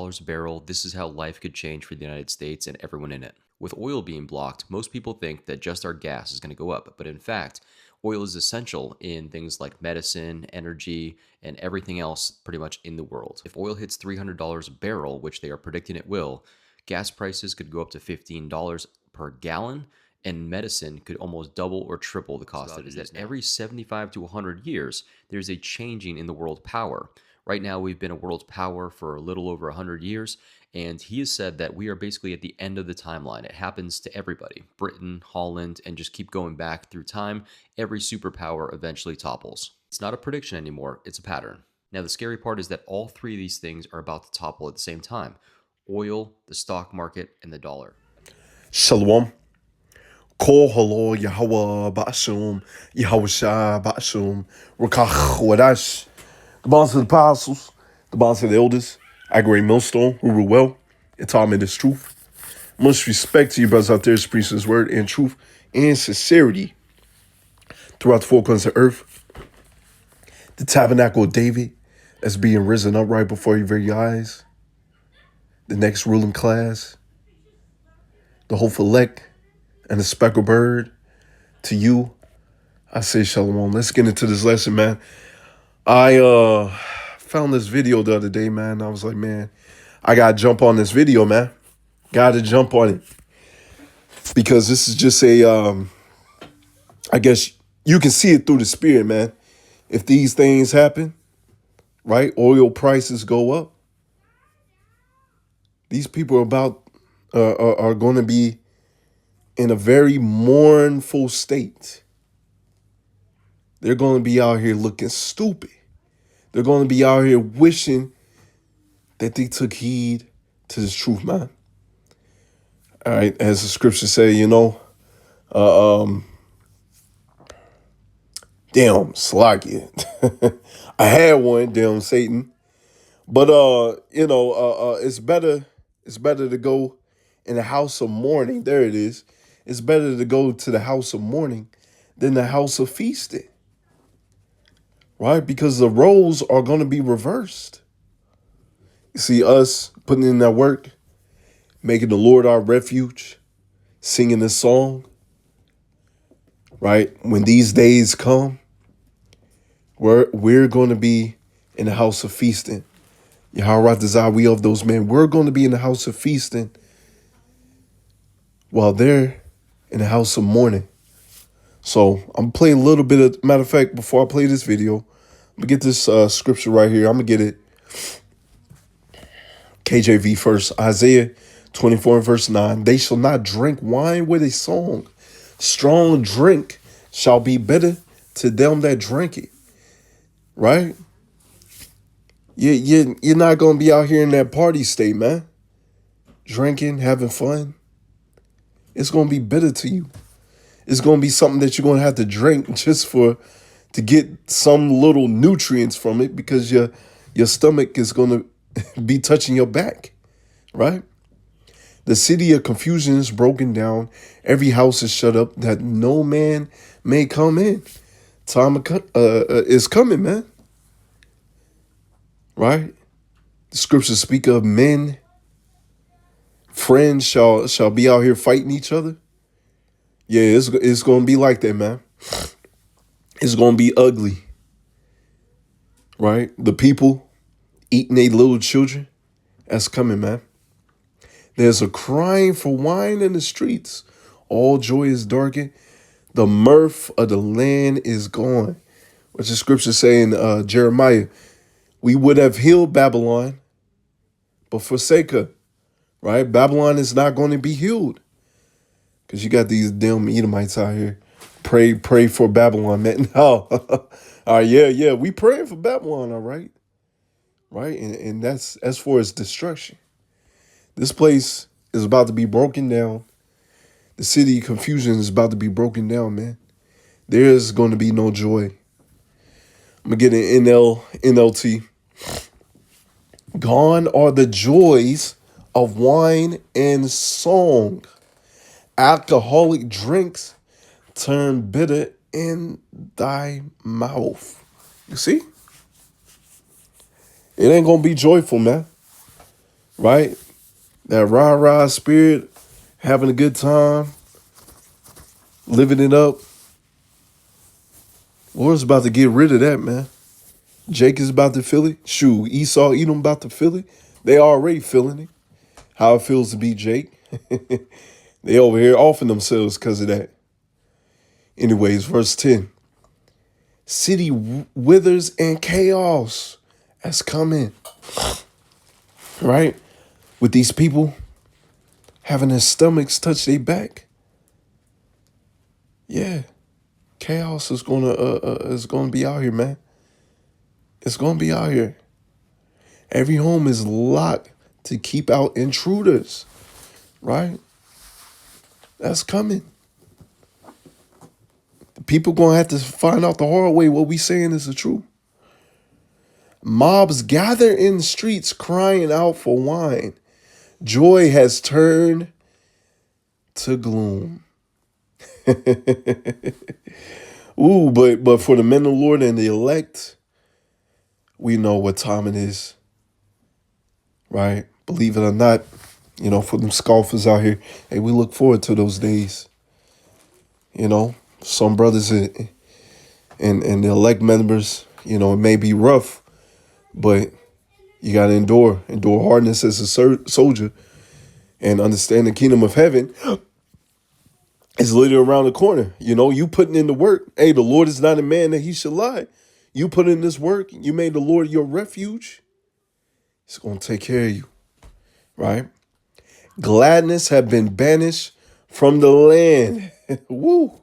$300 a barrel, this is how life could change for the United States and everyone in it. With oil being blocked, most people think that just our gas is going to go up, but in fact, oil is essential in things like medicine, energy, and everything else pretty much in the world. If oil hits $300 a barrel, which they are predicting it will, gas prices could go up to $15 per gallon, and medicine could almost double or triple the cost of it. Is that every 75 to 100 years, there's a changing in the world power. Right now, we've been a world power for a little over 100 years, and he has said that we are basically at the end of the timeline. It happens to everybody. Britain, Holland, and just keep going back through time. Every superpower eventually topples. It's not a prediction anymore, it's a pattern. Now, the scary part is that all three of these things are about to topple at the same time: oil, the stock market, and the dollar. Shalom. Kol halo Yahweh Ba'ashum, Yahweh Shai Ba'ashum, Rakach Wadash, the bonds of the apostles, the bonds of the elders, I, Great Millstone, who rule well, and taught me this truth. Much respect to you brothers out there preaching his word in truth and sincerity throughout the four corners of earth. The tabernacle of David that's being risen up right before your very eyes. The next ruling class, the hopeful elect, and the speckled bird. To you, I say shalom. Let's get into this lesson, man. I found this video the other day, man. I was like, man, I gotta jump on this video, man. Gotta jump on it. Because this is just I guess you can see it through the spirit, man. If these things happen, right? Oil prices go up. These people are going to be in a very mournful state. They're going to be out here looking stupid. They're going to be out here wishing that they took heed to this truth, man. All right, as the scriptures say, damn, Slakia. I had one, damn Satan. But it's better to go in the house of mourning. There it is. It's better to go to the house of mourning than the house of feasting. Right? Because the roles are going to be reversed. You see us putting in that work, making the Lord our refuge, singing this song. Right? When these days come, we're going to be in the house of feasting. Yahweh desire we of those men. We're going to be in the house of feasting while they're in the house of mourning. So I'm playing a little bit of, matter of fact, before I play this video, I'm going to get this scripture right here. I'm going to get it. KJV first, Isaiah 24 and verse 9. They shall not drink wine with a song. Strong drink shall be better to them that drink it. Right? You're not going to be out here in that party state, man. Drinking, having fun. It's going to be bitter to you. It's going to be something that you're going to have to drink just to get some little nutrients from it, because your stomach is going to be touching your back, right? The city of confusion is broken down. Every house is shut up that no man may come in. Time is coming, man. Right? The scriptures speak of men, friends shall be out here fighting each other. Yeah, it's going to be like that, man. It's going to be ugly. Right? The people eating their little children. That's coming, man. There's a crying for wine in the streets. All joy is darkened. The mirth of the land is gone. What's the scripture saying, Jeremiah? We would have healed Babylon, but forsake her, right? Babylon is not going to be healed, because you got these damn Edomites out here. Pray for Babylon, man. No. All right, yeah. We praying for Babylon, all right? Right? And that's as for its destruction. This place is about to be broken down. The city of confusion is about to be broken down, man. There's going to be no joy. I'm going to get an NLT. Gone are the joys of wine and song. Alcoholic drinks turn bitter in thy mouth. You see? It ain't going to be joyful, man. right? That rah-rah spirit, having a good time, living it up. Lord's about to get rid of that, man. Jake is about to feel it. Shoot, Esau, Edom about to feel it. They already feeling it. How it feels to be Jake. They over here offing themselves because of that. Anyways, verse 10. City withers and chaos has come in. Right? With these people having their stomachs touch their back. Yeah. Chaos is gonna be out here, man. It's gonna be out here. Every home is locked to keep out intruders. Right? That's coming. The people gonna have to find out the hard way what we saying is the truth. Mobs gather in the streets crying out for wine. Joy has turned to gloom. Ooh, but for the men of the Lord and the elect, we know what time it is. Right? Believe it or not, for them scoffers out here, hey, we look forward to those days. Some brothers and the elect members, it may be rough, but you got to endure hardness as a soldier, and understand the kingdom of heaven is literally around the corner. You putting in the work. Hey, the Lord is not a man that he should lie. You put in this work. You made the Lord your refuge. He's going to take care of you, right? Gladness have been banished from the land. Woo.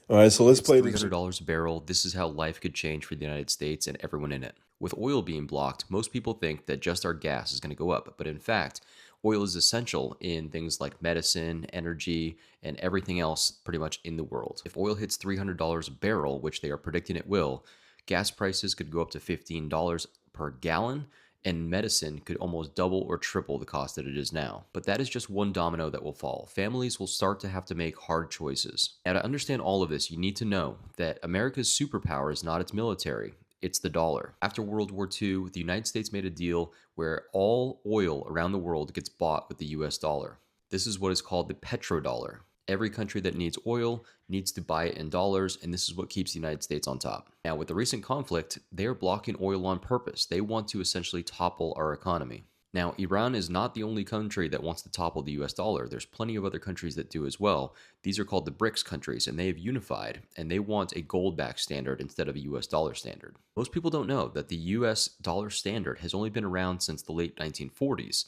All right, so let's play this. $300 a barrel. This is how life could change for the United States and everyone in it. With oil being blocked, most people think that just our gas is going to go up. But in fact, oil is essential in things like medicine, energy, and everything else pretty much in the world. If oil hits $300 a barrel, which they are predicting it will, gas prices could go up to $15 per gallon, and medicine could almost double or triple the cost that it is now. But that is just one domino that will fall. Families will start to have to make hard choices. Now, to understand all of this, you need to know that America's superpower is not its military. It's the dollar. After World War II, the United States made a deal where all oil around the world gets bought with the US dollar. This is what is called the petrodollar. Every country that needs oil needs to buy it in dollars, and this is what keeps the United States on top. Now, with the recent conflict, they are blocking oil on purpose. They want to essentially topple our economy. Now, Iran is not the only country that wants to topple the US dollar. There's plenty of other countries that do as well. These are called the BRICS countries, and they have unified, and they want a gold-backed standard instead of a US dollar standard. Most people don't know that the US dollar standard has only been around since the late 1940s.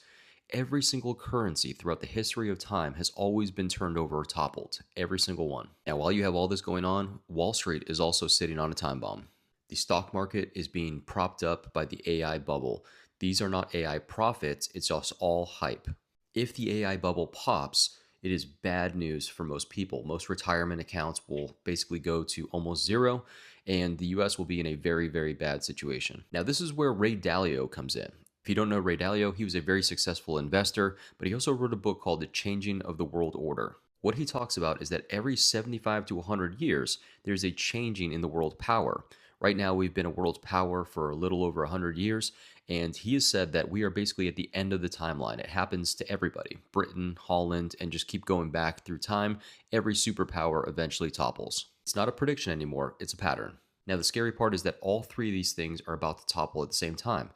Every single currency throughout the history of time has always been turned over or toppled. Every single one. Now, while you have all this going on, Wall Street is also sitting on a time bomb. The stock market is being propped up by the AI bubble. These are not AI profits, it's just all hype. If the AI bubble pops, it is bad news for most people. Most retirement accounts will basically go to almost zero, and the US will be in a very, very bad situation. Now, this is where Ray Dalio comes in. If you don't know Ray Dalio, he was a very successful investor, but he also wrote a book called The Changing of the World Order. What he talks about is that every 75 to 100 years, there's a changing in the world power. Right now, we've been a world power for a little over 100 years, and he has said that we are basically at the end of the timeline. It happens to everybody. Britain, Holland, and just keep going back through time. Every superpower eventually topples. It's not a prediction anymore, it's a pattern. Now, the scary part is that all three of these things are about to topple at the same time.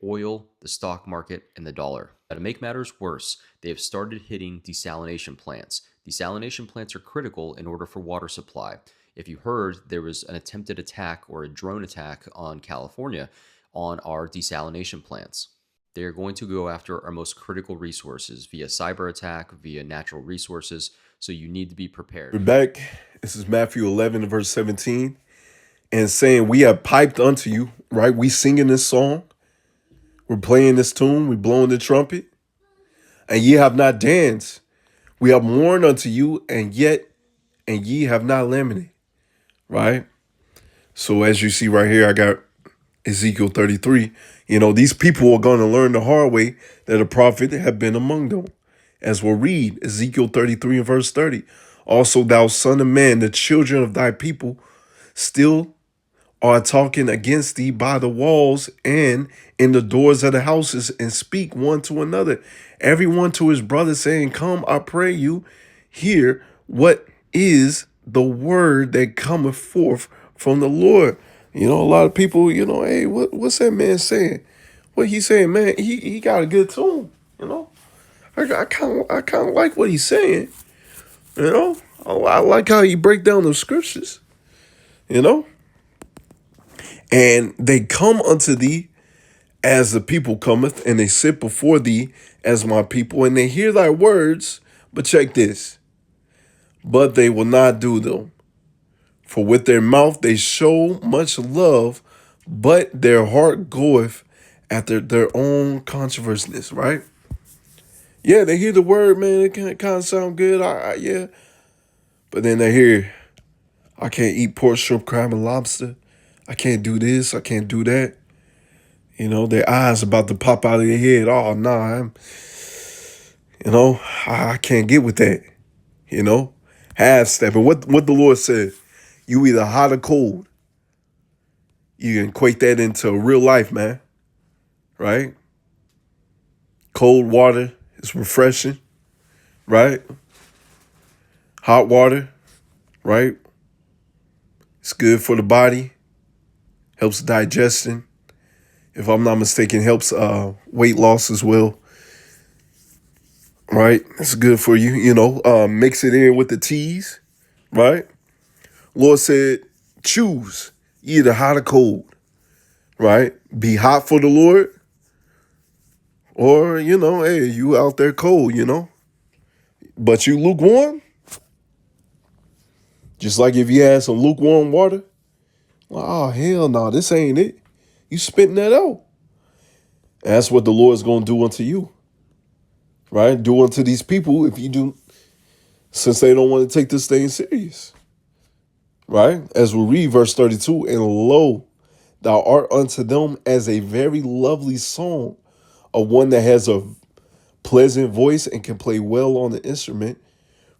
Oil, the stock market, and the dollar. Now, to make matters worse, they have started hitting desalination plants. Desalination plants are critical in order for water supply. If you heard, there was an attempted attack or a drone attack on California on our desalination plants. They are going to go after our most critical resources via cyber attack, via natural resources, so you need to be prepared. We're back. This is Matthew 11, verse 17, and saying, we have piped unto you, right? We singing this song. We're playing this tune. We're blowing the trumpet. And ye have not danced. We have mourned unto you, and ye have not lamented. Right? So as you see right here, I got Ezekiel 33. These people are going to learn the hard way that a prophet have been among them. As we'll read Ezekiel 33 and verse 30. Also, thou son of man, the children of thy people still are talking against thee by the walls and in the doors of the houses, and speak one to another, everyone to his brother, saying, Come, I pray you, hear what is the word that cometh forth from the Lord. You know, a lot of people, hey, what's that man saying? What he saying, man? He got a good tune, you know. I kind of like what he's saying, you know. I like how he break down the scriptures, you know. And they come unto thee as the people cometh, and they sit before thee as my people, and they hear thy words. But check this, but they will not do them. For with their mouth they show much love, but their heart goeth after their own controversies, right? Yeah, they hear the word, man, it kind of sound good. Yeah. But then they hear, I can't eat pork, shrimp, crab, and lobster. I can't do this. I can't do that. You know, their eyes about to pop out of their head. Oh, nah, I can't get with that. You know, half stepping. What the Lord said, you either hot or cold. You can equate that into real life, man. Right? Cold water is refreshing. Right? Hot water. Right? It's good for the body. Helps digestion. If I'm not mistaken, helps weight loss as well. Right? It's good for you. You know, mix it in with the teas. Right? Lord said, choose either hot or cold. Right? Be hot for the Lord. Or, hey, you out there cold, But you lukewarm. Just like if you had some lukewarm water. Oh, hell no, this ain't it. You spitting that out. And that's what the Lord's going to do unto you. Right? Do unto these people if you do, since they don't want to take this thing serious. Right? As we read verse 32, and lo, thou art unto them as a very lovely song of one that has a pleasant voice and can play well on the instrument.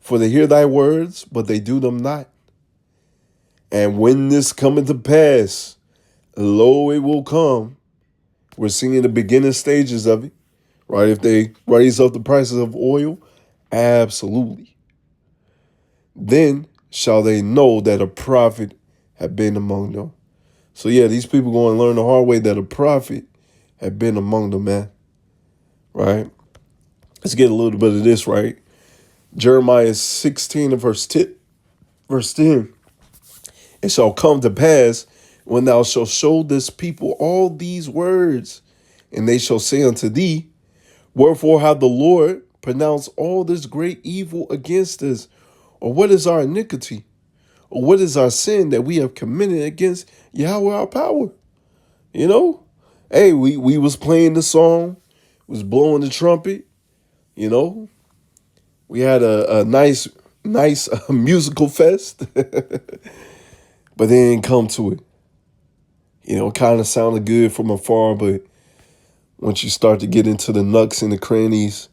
For they hear thy words, but they do them not. And when this cometh to pass, lo, it will come. We're seeing the beginning stages of it, right? If they raise up the prices of oil, absolutely. Then shall they know that a prophet had been among them. So yeah, these people going to learn the hard way that a prophet had been among them, man. Right? Let's get a little bit of this, right? Jeremiah 16 and verse 10. It shall come to pass when thou shalt show this people all these words, and they shall say unto thee, wherefore hath the Lord pronounced all this great evil against us? Or what is our iniquity? Or what is our sin that we have committed against Yahweh our power? You know? Hey, we was playing the song, was blowing the trumpet, you know? We had a nice musical fest, but they didn't come to it. You know, kind of sounded good from afar, but once you start to get into the nooks and the crannies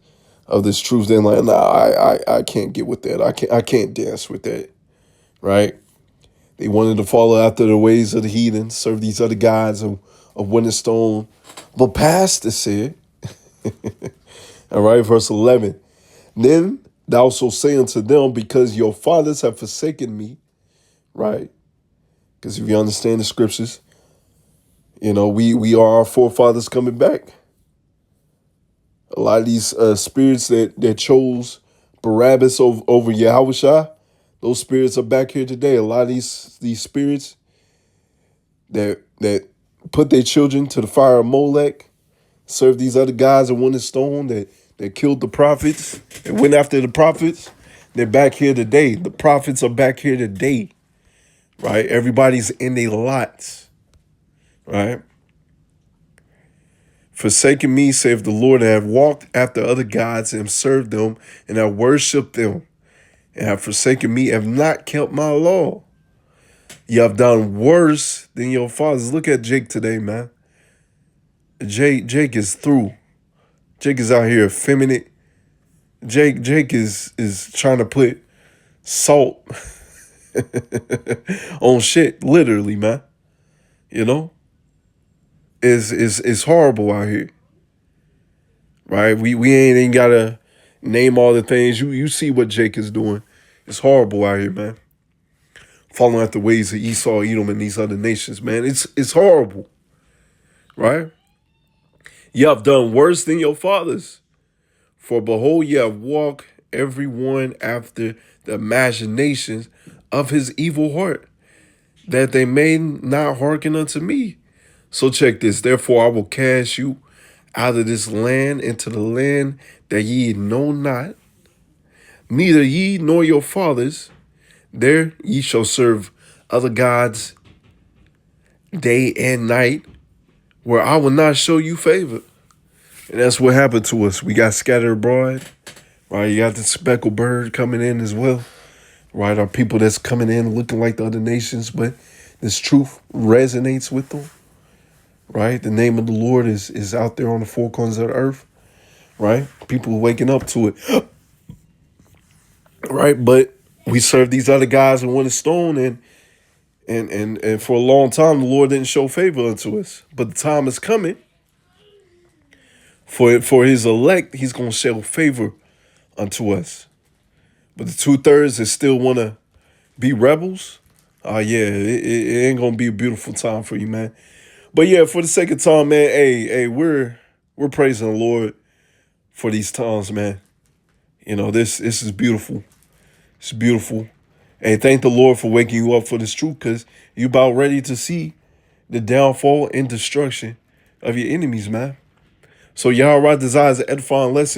of this truth, then like, nah, I can't get with that. I can't dance with that, right? They wanted to follow after the ways of the heathen, serve these other gods of wood and stone. But pastor said, all right, verse 11, then thou shalt say unto them, because your fathers have forsaken me, right? Because if you understand the scriptures, we are our forefathers coming back. A lot of these spirits that chose Barabbas over Yahushua, those spirits are back here today. A lot of these spirits that put their children to the fire of Molech, serve these other guys that went in stone, that killed the prophets, and went after the prophets, they're back here today. The prophets are back here today, right? Everybody's in their lots, right? Forsaken me, saith the Lord, and have walked after other gods and served them and have worshipped them, and have forsaken me, have not kept my law. You have done worse than your fathers. Look at Jake today, man. Jake is through. Jake is out here effeminate. Jake is trying to put salt on shit, literally, man. You know, is horrible out here, right? We ain't gotta name all the things. You see what Jake is doing. It's horrible out here, man. Following out the ways of Esau, Edom, and these other nations, man. It's horrible, right? You have done worse than your fathers. For behold, ye have walked every one after the imaginations of his evil heart, that they may not hearken unto me. So check this. Therefore, I will cast you out of this land into the land that ye know not, neither ye nor your fathers. There ye shall serve other gods day and night, where I will not show you favor. And that's what happened to us. We got scattered abroad. Right, you got the speckled bird coming in as well. Right, our people that's coming in looking like the other nations, but this truth resonates with them. Right, the name of the Lord is out there on the four corners of the earth. Right, people waking up to it. Right, but we serve these other guys in one stone, and for a long time the Lord didn't show favor unto us. But the time is coming for his elect. He's gonna show favor unto us. But the 2/3 that still want to be rebels, yeah, it ain't gonna be a beautiful time for you, man. But yeah, for the sake of time, man, hey, we're praising the Lord for these times, man. You know, this is beautiful. It's beautiful. And thank the Lord for waking you up for this truth, because you about ready to see the downfall and destruction of your enemies, man. So Yahweh desires an edifying lesson.